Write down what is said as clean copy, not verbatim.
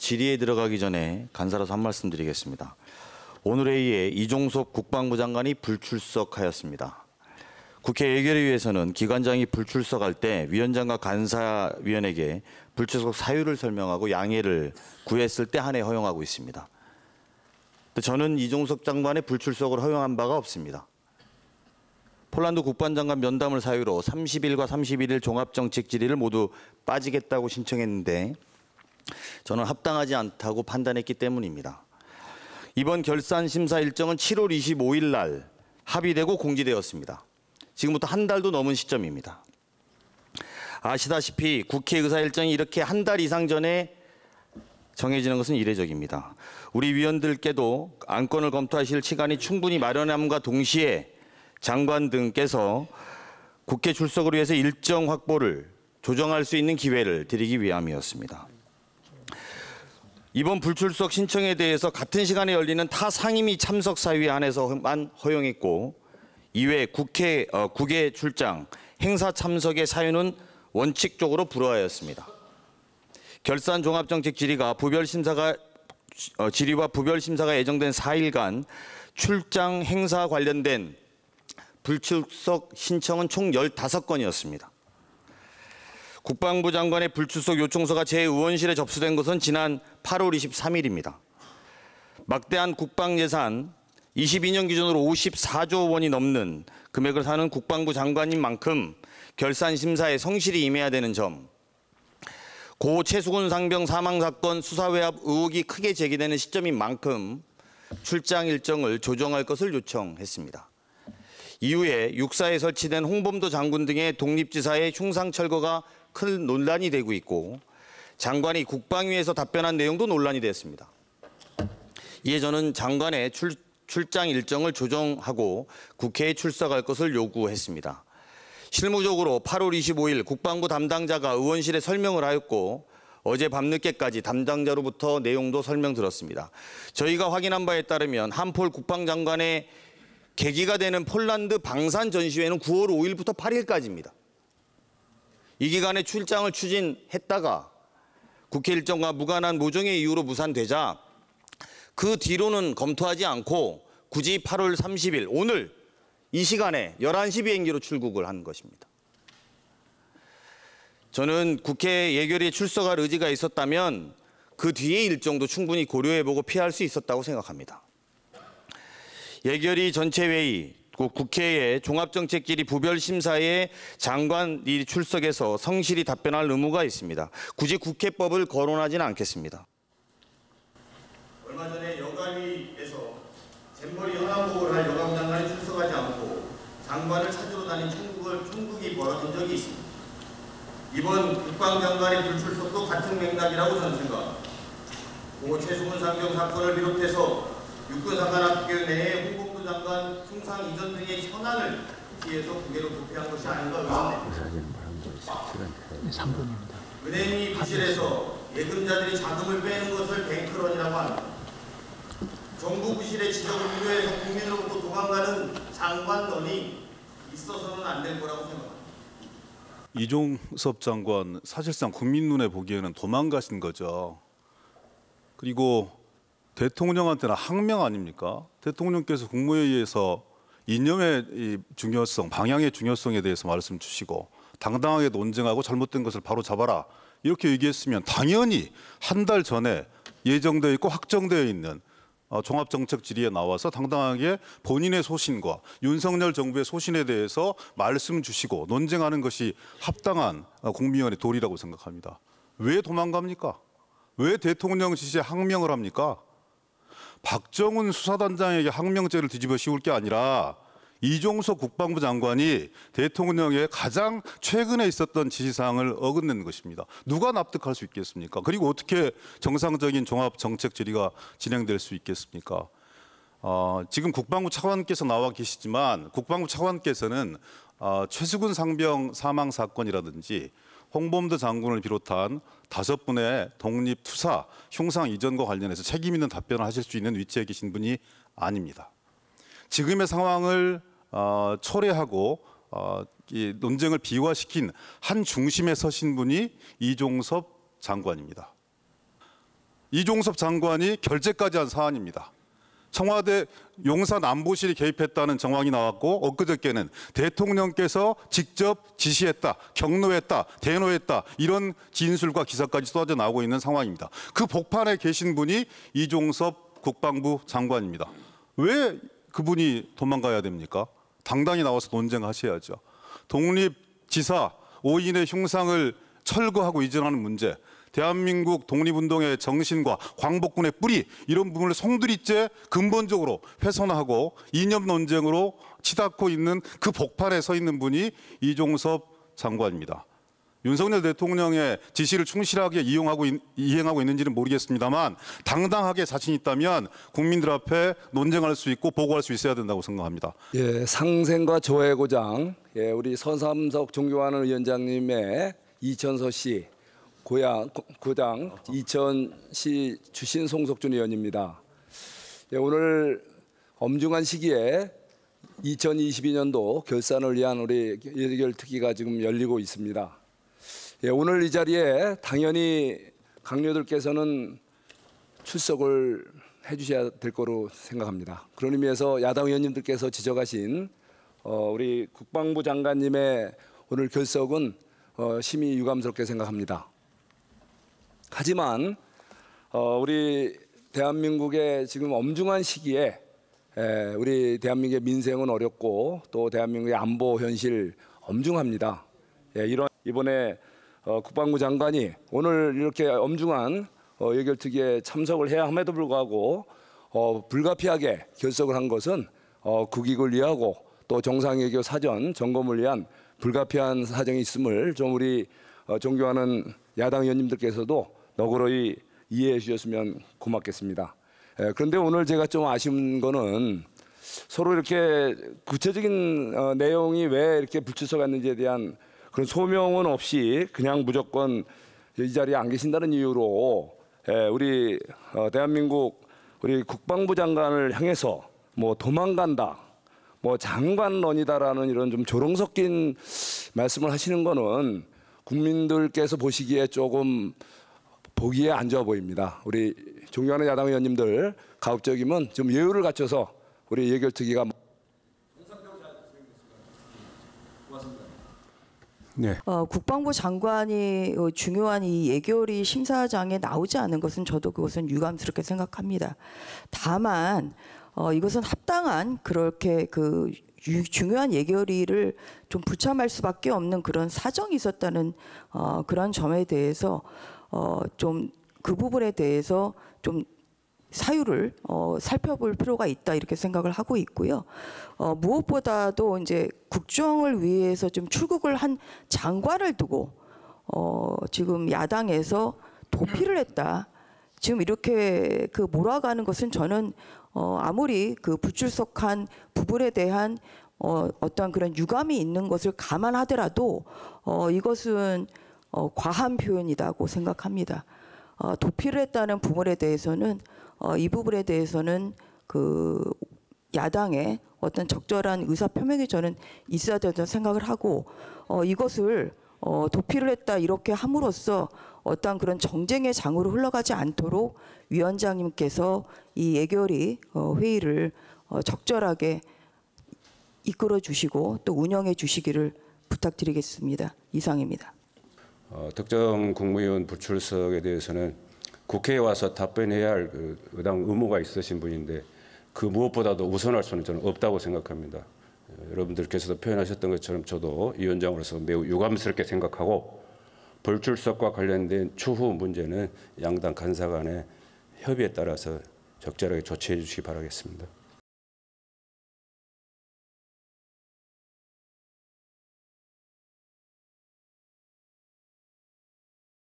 질의에 들어가기 전에 간사로서 한 말씀 드리겠습니다. 오늘 회의에 이종섭 국방부 장관이 불출석하였습니다. 국회 예결위에서는 기관장이 불출석할 때 위원장과 간사위원에게 불출석 사유를 설명하고 양해를 구했을 때 한해 허용하고 있습니다. 저는 이종섭 장관의 불출석을 허용한 바가 없습니다. 폴란드 국방장관 면담을 사유로 30일과 31일 종합정책 질의를 모두 빠지겠다고 신청했는데 저는 합당하지 않다고 판단했기 때문입니다. 이번 결산 심사 일정은 7월 25일 날 합의되고 공지되었습니다. 지금부터 한 달도 넘은 시점입니다. 아시다시피 국회 의사 일정이 이렇게 한 달 이상 전에 정해지는 것은 이례적입니다. 우리 위원들께도 안건을 검토하실 시간이 충분히 마련함과 동시에 장관 등께서 국회 출석을 위해서 일정 확보를 조정할 수 있는 기회를 드리기 위함이었습니다. 이번 불출석 신청에 대해서 같은 시간에 열리는 타 상임위 참석 사유에 한해서만 허용했고 이외 국회 출장, 행사 참석의 사유는 원칙적으로 불허하였습니다. 결산 종합정책 질의와 부별 심사가 예정된 4일간 출장 행사 관련된 불출석 신청은 총 15건이었습니다. 국방부 장관의 불출석 요청서가 제 의원실에 접수된 것은 지난 8월 23일입니다. 막대한 국방 예산 22년 기준으로 54조 원이 넘는 금액을 사는 국방부 장관인 만큼 결산 심사에 성실히 임해야 되는 점, 고 최수근 상병 사망 사건 수사 외압 의혹이 크게 제기되는 시점인 만큼 출장 일정을 조정할 것을 요청했습니다. 이후에 육사에 설치된 홍범도 장군 등의 독립지사의 흉상 철거가 큰 논란이 되고 있고 장관이 국방위에서 답변한 내용도 논란이 됐습니다. 이에 저는 장관의 출장 일정을 조정하고 국회에 출석할 것을 요구했습니다. 실무적으로 8월 25일 국방부 담당자가 의원실에 설명을 하였고 어제 밤늦게까지 담당자로부터 내용도 설명 들었습니다. 저희가 확인한 바에 따르면 한폴 국방장관의 계기가 되는 폴란드 방산 전시회는 9월 5일부터 8일까지입니다. 이 기간에 출장을 추진했다가 국회 일정과 무관한 모종의 이유로 무산되자 그 뒤로는 검토하지 않고 굳이 8월 30일 오늘 이 시간에 11시 비행기로 출국을 한 것입니다. 저는 국회 예결위에 출석할 의지가 있었다면 그 뒤의 일정도 충분히 고려해보고 피할 수 있었다고 생각합니다. 예결위 전체 회의, 국회의 종합정책질의 부별심사에 장관이 출석해서 성실히 답변할 의무가 있습니다. 굳이 국회법을 거론하지는 않겠습니다. 얼마 전에 여가위에서 잼버리 현황복을 할 여감장관이 출석하지 않고 장관을 찾으러 다닌 총국이 벌어진 적이 있습니다. 이번 국방장관의 불출석도 같은 맥락이라고 저는 생각합니다. 고 최수근 상병 사건을 비롯해서 육군사관학교 내에 홍범도 장관 흉상 이전 등의 현안을 피해서 국회로 도피한 것이 아닌가 의원입니다. 은행이 부실해서 예금자들이 자금을 빼는 것을 뱅크런이라고 합니다. 정부 부실의 지적을 우려해서 국민으로부터 도망가는 장관론이 있어서는 안 될 거라고 생각합니다. 이종섭 장관 사실상 국민 눈에 보기에는 도망가신 거죠. 그리고 대통령한테는 항명 아닙니까? 대통령께서 국무회의에서 이념의 이 중요성, 방향의 중요성에 대해서 말씀 주시고 당당하게 논쟁하고 잘못된 것을 바로 잡아라 이렇게 얘기했으면 당연히 한 달 전에 예정되어 있고 확정되어 있는 종합정책 질의에 나와서 당당하게 본인의 소신과 윤석열 정부의 소신에 대해서 말씀 주시고 논쟁하는 것이 합당한 국민의원의 도리라고 생각합니다. 왜 도망갑니까? 왜 대통령 지시에 항명을 합니까? 박정훈 수사단장에게 항명죄를 뒤집어 씌울 게 아니라 이종섭 국방부 장관이 대통령의 가장 최근에 있었던 지시사항을 어긋낸 것입니다. 누가 납득할 수 있겠습니까? 그리고 어떻게 정상적인 종합정책 질의가 진행될 수 있겠습니까? 지금 국방부 차관께서 나와 계시지만 국방부 차관께서는 최수근 상병 사망 사건이라든지 홍범도 장군을 비롯한 5분의 독립투사 흉상 이전과 관련해서 책임 있는 답변을 하실 수 있는 위치에 계신 분이 아닙니다. 지금의 상황을 초래하고 이 논쟁을 비화시킨 한 중심에 서신 분이 이종섭 장관입니다. 이종섭 장관이 결재까지 한 사안입니다. 청와대 용산 안보실이 개입했다는 정황이 나왔고 엊그저께는 대통령께서 직접 지시했다, 경로했다, 대노했다 이런 진술과 기사까지 쏟아져 나오고 있는 상황입니다. 그 복판에 계신 분이 이종섭 국방부 장관입니다. 왜 그분이 도망가야 됩니까? 당당히 나와서 논쟁하셔야죠. 독립지사 5인의 흉상을 철거하고 이전하는 문제, 대한민국 독립운동의 정신과 광복군의 뿌리 이런 부분을 송두리째 근본적으로 훼손하고 이념 논쟁으로 치닫고 있는 그 복판에 서 있는 분이 이종섭 장관입니다. 윤석열 대통령의 지시를 충실하게 이행하고 있는지는 모르겠습니다만 당당하게 자신 있다면 국민들 앞에 논쟁할 수 있고 보고할 수 있어야 된다고 생각합니다. 예, 상생과 조의 고장, 예, 우리 서삼석 존경하는 위원장님의 이천서씨 고장 이천시 출신 송석준 의원입니다. 예, 오늘 엄중한 시기에 2022년도 결산을 위한 우리 예결 특위가 지금 열리고 있습니다. 예, 오늘 이 자리에 당연히 강요들께서는 출석을 해주셔야 될 거로 생각합니다. 그런 의미에서 야당 의원님들께서 지적하신 우리 국방부 장관님의 오늘 결석은 심히 유감스럽게 생각합니다. 하지만 우리 대한민국의 지금 엄중한 시기에 우리 대한민국의 민생은 어렵고 또 대한민국의 안보 현실 엄중합니다. 이번에 국방부 장관이 오늘 이렇게 엄중한 예결특위에 참석을 해야 함에도 불구하고 불가피하게 결석을 한 것은 국익을 위하고 또 정상외교 사전 점검을 위한 불가피한 사정이 있음을 좀 우리 존경하는 야당 의원님들께서도 너그러이 이해해 주셨으면 고맙겠습니다. 그런데 오늘 제가 좀 아쉬운 거는 서로 이렇게 구체적인 내용이 왜 이렇게 불출석했는지에 대한 그런 소명은 없이 그냥 무조건 이 자리에 안 계신다는 이유로 우리 대한민국 우리 국방부 장관을 향해서 뭐 도망간다, 뭐 장관론이다라는 이런 좀 조롱 섞인 말씀을 하시는 거는 국민들께서 보시기에 조금 보기에 안 좋아 보입니다. 우리 존경하는 야당 의원님들 가급적이면 좀 예우를 갖춰서 우리 예결특위가 네. 국방부 장관이 중요한 이 예결위 심사장에 나오지 않은 것은 저도 그것은 유감스럽게 생각합니다. 다만 이것은 합당한 그렇게 그 중요한 예결위를 좀 부참할 수밖에 없는 그런 사정이 있었다는 그런 점에 대해서 좀 그 부분에 대해서 좀 사유를 살펴볼 필요가 있다 이렇게 생각을 하고 있고요. 무엇보다도 이제 국정을 위해서 좀 출국을 한 장관을 두고 지금 야당에서 도피를 했다. 지금 이렇게 그 몰아가는 것은 저는 아무리 그 불출석한 부분에 대한 어떤 그런 유감이 있는 것을 감안하더라도 이것은 과한 표현이라고 생각합니다. 도피를 했다는 부분에 대해서는 이 부분에 대해서는 그 야당의 어떤 적절한 의사 표명이 저는 있어야 된다고 생각을 하고 이것을 도피를 했다 이렇게 함으로써 어떤 그런 정쟁의 장으로 흘러가지 않도록 위원장님께서 이 예결위 회의를 적절하게 이끌어 주시고 또 운영해 주시기를 부탁드리겠습니다. 이상입니다. 특정 국무위원 불출석에 대해서는 국회에 와서 답변해야 할 그 의무가 있으신 분인데 그 무엇보다도 우선할 수는 저는 없다고 생각합니다. 여러분들께서도 표현하셨던 것처럼 저도 위원장으로서 매우 유감스럽게 생각하고 불출석과 관련된 추후 문제는 양당 간사 간의 협의에 따라서 적절하게 조치해 주시기 바라겠습니다.